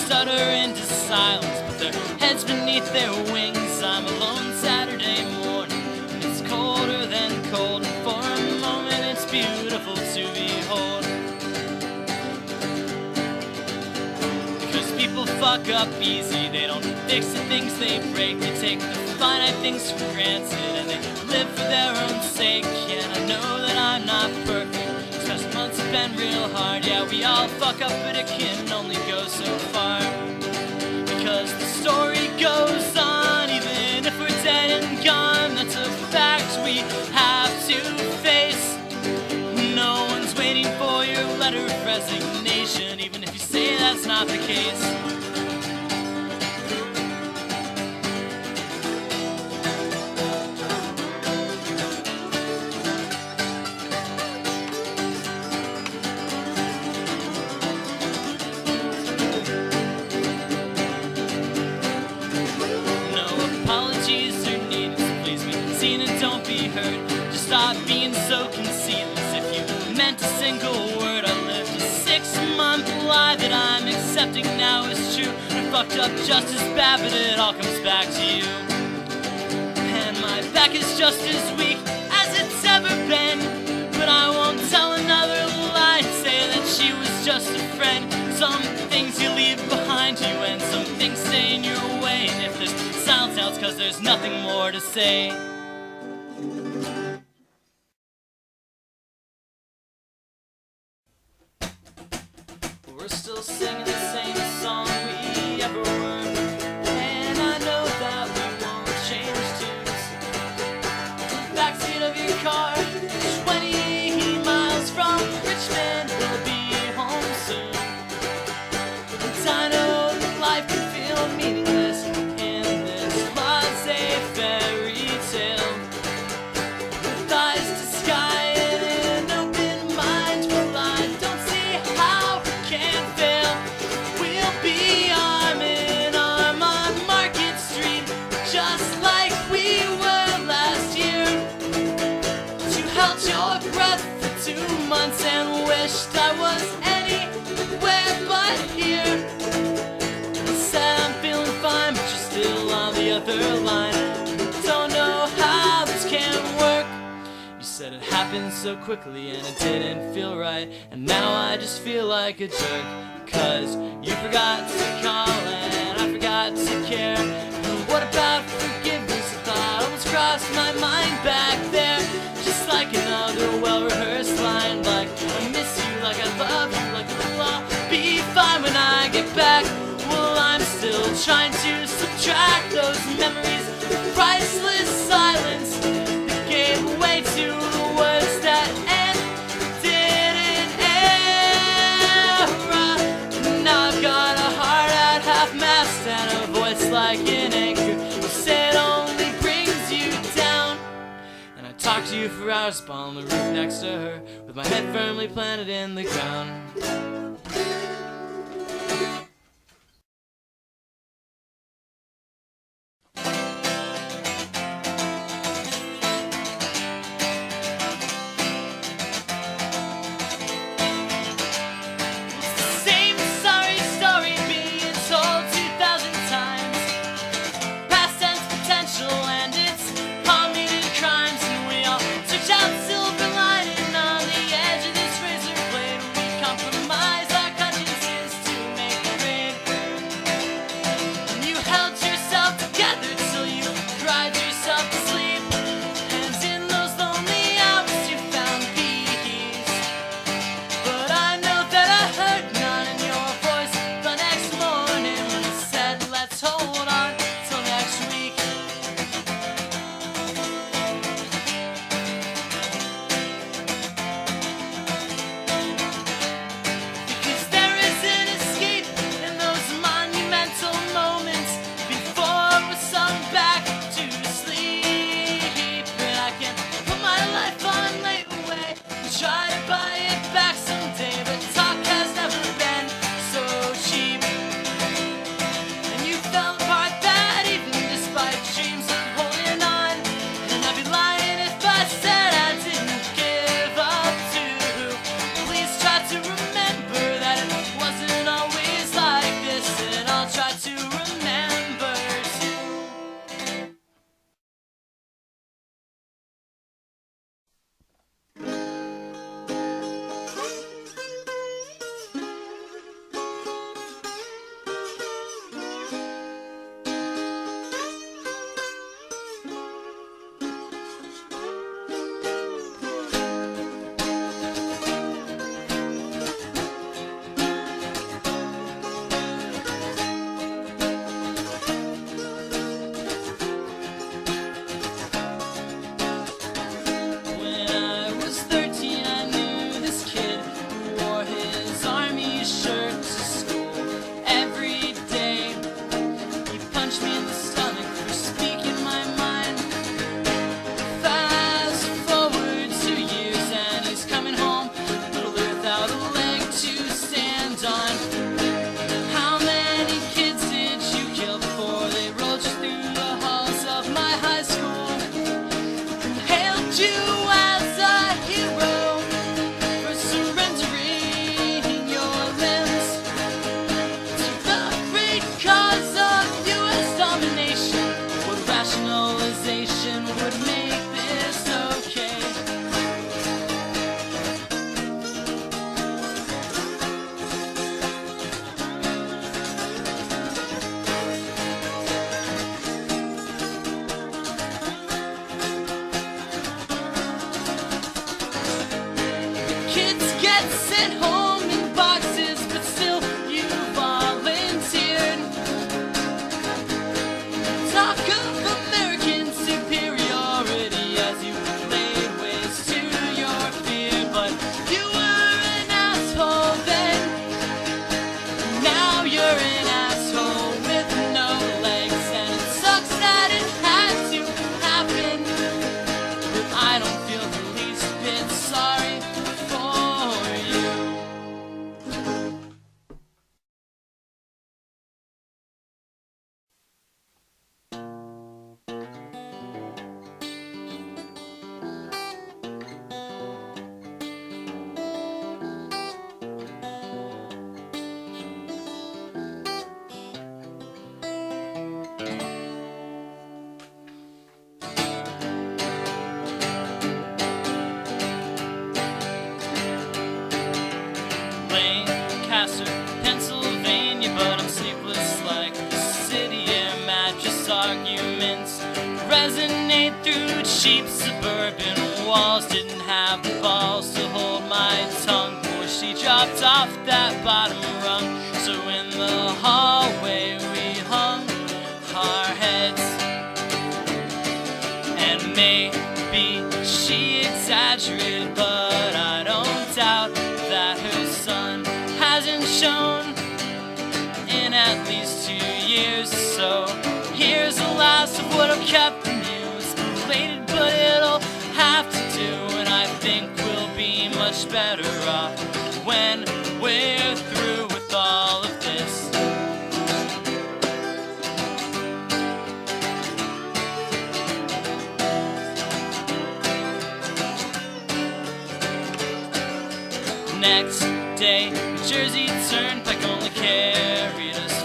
stutter into silence, put their heads beneath their wings. I'm alone Saturday morning, and it's colder than cold, and for a moment it's beautiful to behold. Because people fuck up easy, they don't fix the things they break, they take the finite things for granted, and they live for their own sake. And I know that I'm not perfect, these past months have been real hard. Yeah, we all fuck up, but it can only go so far. Because the story goes on, even if we're dead and gone. That's a fact we have to face. No one's waiting for your letter of resignation, even if you say that's not the case. Stop being so conceited. If you meant a single word, I lived a 6-month lie that I'm accepting now is true. I fucked up just as bad, but it all comes back to you. And my back is just as weak as it's ever been, but I won't tell another lie and say that she was just a friend. Some things you leave behind you, and some things stay in your way. And if there's silence now, it's 'cause there's nothing more to say. We're still singing the same song we ever were, and I know that we won't change tunes. Backseat of your car, 20 miles from Richmond, we'll be home soon. And I know that life can feel meaningless in this laissez fairy tale. With eyes to sky and an open mind, well, I don't see how we can fail. We'll be arm in arm on Market Street, just like we were last year. You held your breath for 2 months and wished I was anywhere but here. You said I'm feeling fine, but you're still on the other line. Don't know how this can work. You said it happened so quickly and it didn't feel right, and now I just feel like a jerk. 'Cause you forgot to call and I forgot to care. And what about forgiveness? I thought almost crossed my mind back there. Just like another well-rehearsed line, like I miss you, like I love you, like it'll all be fine when I get back. Well, I'm still trying to subtract those memories of priceless silence that gave way to the words that ended in error. Now I've got a heart at half-mast and a voice like an anchor. You say it only brings you down. And I talk to you for hours upon the roof next to her, with my head firmly planted in the ground. Same sorry story being told 2,000 times. Past tense potential and its committed crimes, and we all search out silver lining on the edge of this razor blade. We compromise sent home in boxes, but still you volunteered. Talk of American superiority as you laid waste to your fear, but you were an asshole then. Now you're an asshole with no legs, and it sucks that it had to happen, but I don't feel the least bit sorry for you. Lancaster, Pennsylvania, but I'm sleepless like the city air. Mattress arguments resonate through cheap suburban walls. Didn't have the balls to hold my tongue before she dropped off that bottom rung. So in the hallway we hung our heads, and maybe she exaggerated, but I don't doubt that her son hasn't shown in at least 2 years. So here's the last of what I've kept from you. It's belated, but it'll have to do, and I think we'll be much better off when we're through with all of this. Next day, Jersey Turnpike only carried us